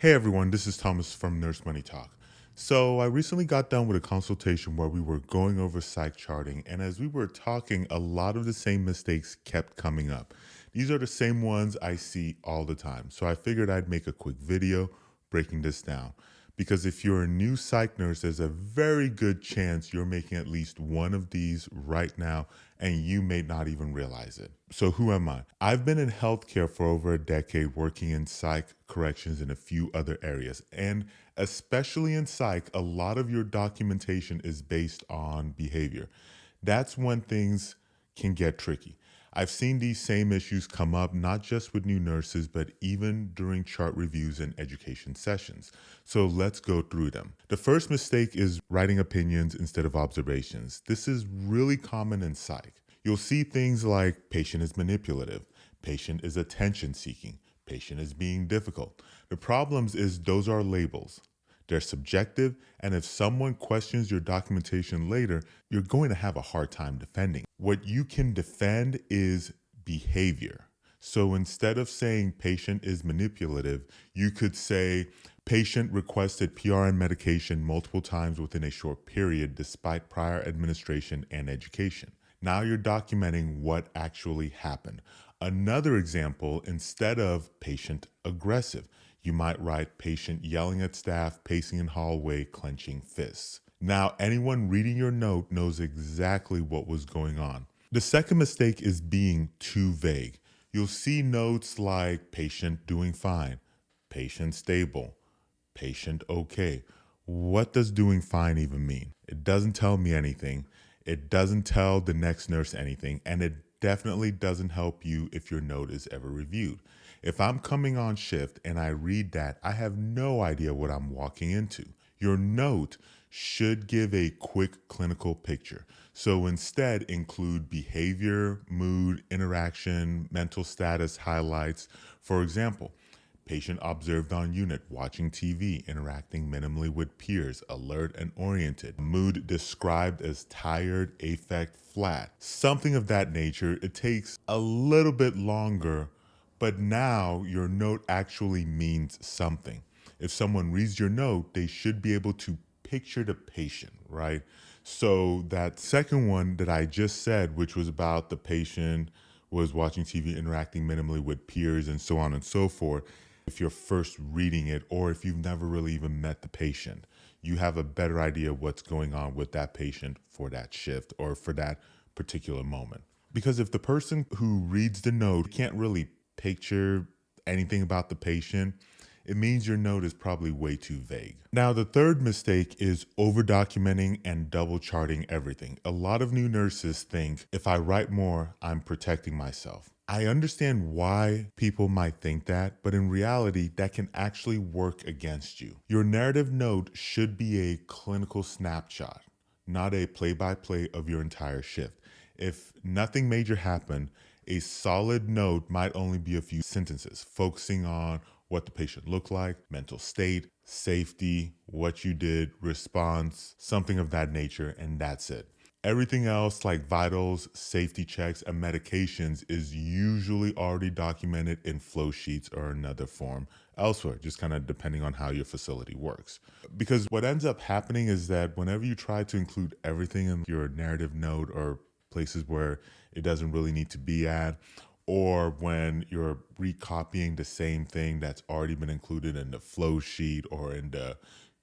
Hey everyone, this is Thomas from Nurse Money Talk. So, I recently got done with a consultation where we were going over psych charting, and as we were talking, a lot of the same mistakes kept coming up. These are the same ones I see all the time. So, I figured I'd make a quick video breaking this down. Because if you're a new psych nurse, there's a very good chance you're making at least one of these right now, and you may not even realize it. So, who am I? I've been in healthcare for over a decade, working in psych, corrections, and a few other areas. And especially in psych, a lot of your documentation is based on behavior. That's when things can get tricky. I've seen these same issues come up not just with new nurses, but even during chart reviews and education sessions. So let's go through them. The first mistake is writing opinions instead of observations. This is really common in psych. You'll see things like patient is manipulative, patient is attention seeking, patient is being difficult. The problems is those are labels. They're subjective, and if someone questions your documentation later, you're going to have a hard time defending. What you can defend is behavior. So instead of saying patient is manipulative, you could say patient requested PRN medication multiple times within a short period despite prior administration and education. Now you're documenting what actually happened. Another example, instead of patient aggressive, you might write patient yelling at staff, pacing in hallway, clenching fists. Now, anyone reading your note knows exactly what was going on. The second mistake is being too vague. You'll see notes like patient doing fine, patient stable, patient okay. What does doing fine even mean? It doesn't tell me anything. It doesn't tell the next nurse anything, and it definitely doesn't help you if your note is ever reviewed. If I'm coming on shift and I read that, I have no idea what I'm walking into. Your note should give a quick clinical picture. So instead, include behavior, mood, interaction, mental status highlights. For example, patient observed on unit, watching TV, interacting minimally with peers, alert and oriented. Mood described as tired, affect, flat. Something of that nature. It takes a little bit longer, but now your note actually means something. If someone reads your note, they should be able to picture the patient, right? So that second one that I just said, which was about the patient was watching TV, interacting minimally with peers, and so on and so forth. If you're first reading it, or if you've never really even met the patient, you have a better idea what's going on with that patient for that shift or for that particular moment. Because if the person who reads the note can't really picture anything about the patient, it means your note is probably way too vague. Now, the third mistake is over documenting and double charting everything. A lot of new nurses think if I write more, I'm protecting myself. I understand why people might think that, but in reality, that can actually work against you. Your narrative note should be a clinical snapshot, not a play-by-play of your entire shift. If nothing major happened, a solid note might only be a few sentences, focusing on what the patient looked like, mental state, safety, what you did, response, something of that nature, and that's it. Everything else like vitals, safety checks, and medications is usually already documented in flow sheets or another form elsewhere, just kind of depending on how your facility works. Because what ends up happening is that whenever you try to include everything in your narrative note or places where it doesn't really need to be at, or when you're recopying the same thing that's already been included in the flow sheet or in the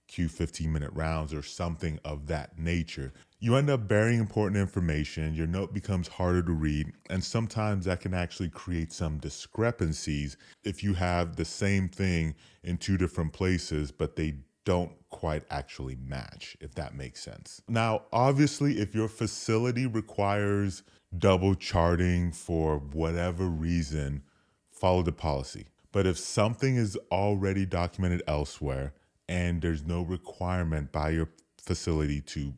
Q 15-minute rounds or something of that nature, you end up burying important information, your note becomes harder to read, and sometimes that can actually create some discrepancies if you have the same thing in two different places, but they don't quite actually match, if that makes sense. Now, obviously, if your facility requires double charting for whatever reason, follow the policy. But if something is already documented elsewhere and there's no requirement by your facility to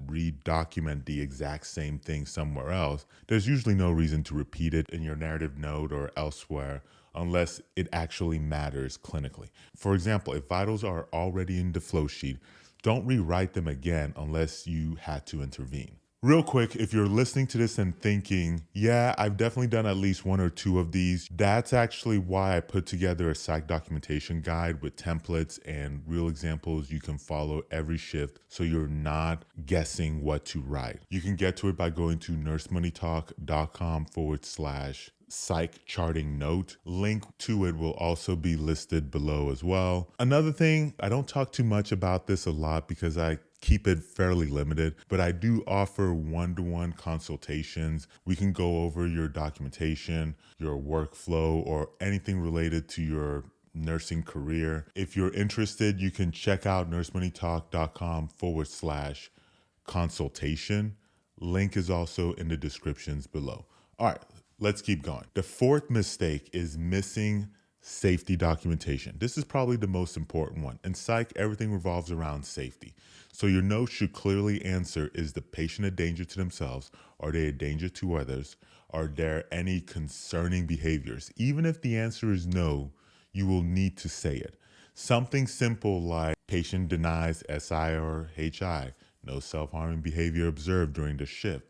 redocument the exact same thing somewhere else, there's usually no reason to repeat it in your narrative note or elsewhere unless it actually matters clinically. For example, if vitals are already in the flow sheet, don't rewrite them again unless you had to intervene. Real quick, if you're listening to this and thinking, yeah, I've definitely done at least one or two of these, that's actually why I put together a psych documentation guide with templates and real examples you can follow every shift so you're not guessing what to write. You can get to it by going to nursemoneytalk.com/psych charting note. Link to it will also be listed below as well. Another thing, I don't talk too much about this a lot because I keep it fairly limited, but I do offer one-to-one consultations. We can go over your documentation, your workflow, or anything related to your nursing career. If you're interested, you can check out nursemoneytalk.com/consultation. Link is also in the descriptions below. All right, let's keep going. The fourth mistake is missing safety documentation. This is probably the most important one. In psych, everything revolves around safety. So your note should clearly answer, is the patient a danger to themselves? Are they a danger to others? Are there any concerning behaviors? Even if the answer is no, you will need to say it. Something simple like patient denies SI or HI, no self-harming behavior observed during the shift.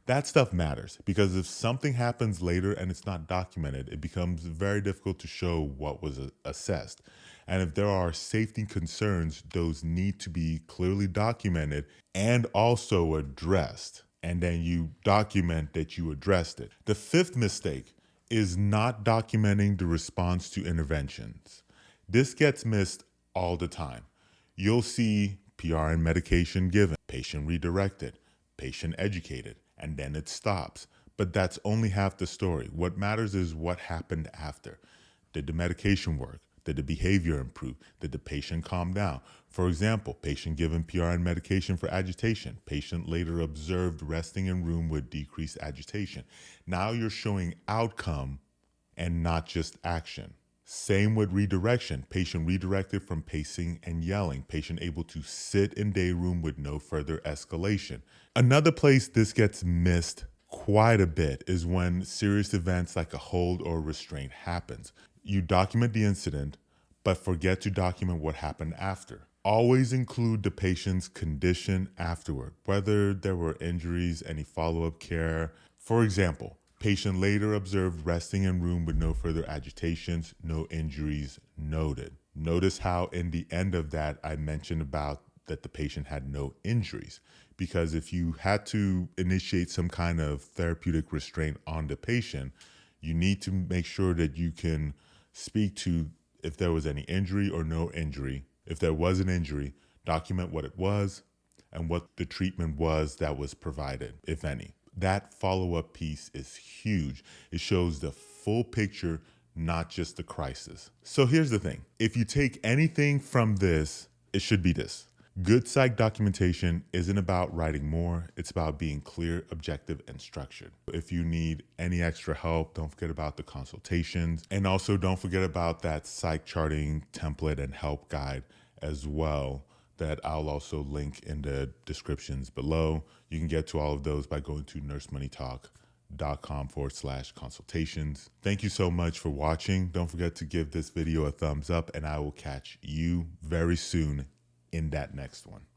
That stuff matters because if something happens later and it's not documented, it becomes very difficult to show what was assessed. And if there are safety concerns, those need to be clearly documented and also addressed. And then you document that you addressed it. The fifth mistake is not documenting the response to interventions. This gets missed all the time. You'll see PRN medication given, patient redirected, patient educated, and then it stops. But that's only half the story. What matters is what happened after. Did the medication work? Did the behavior improve? Did the patient calm down? For example, patient given PRN medication for agitation. Patient later observed resting in room with decreased agitation. Now you're showing outcome and not just action. Same with redirection. Patient redirected from pacing and yelling. Patient able to sit in day room with no further escalation. Another place this gets missed quite a bit is when serious events like a hold or restraint happens. You document the incident, but forget to document what happened after. Always include the patient's condition afterward, whether there were injuries, any follow-up care. For example, patient later observed resting in room with no further agitations, no injuries noted. Notice how in the end of that, I mentioned about that the patient had no injuries. Because if you had to initiate some kind of therapeutic restraint on the patient, you need to make sure that you can speak to if there was any injury or no injury. If there was an injury, document what it was and what the treatment was that was provided, if any. That follow-up piece is huge. It shows the full picture, not just the crisis. So here's the thing. If you take anything from this, it should be this. Good psych documentation isn't about writing more. It's about being clear, objective, and structured. If you need any extra help, don't forget about the consultations. And also don't forget about that psych charting template and help guide as well that I'll also link in the descriptions below. You can get to all of those by going to nursemoneytalk.com/consultations. Thank you so much for watching. Don't forget to give this video a thumbs up and I will catch you very soon in that next one.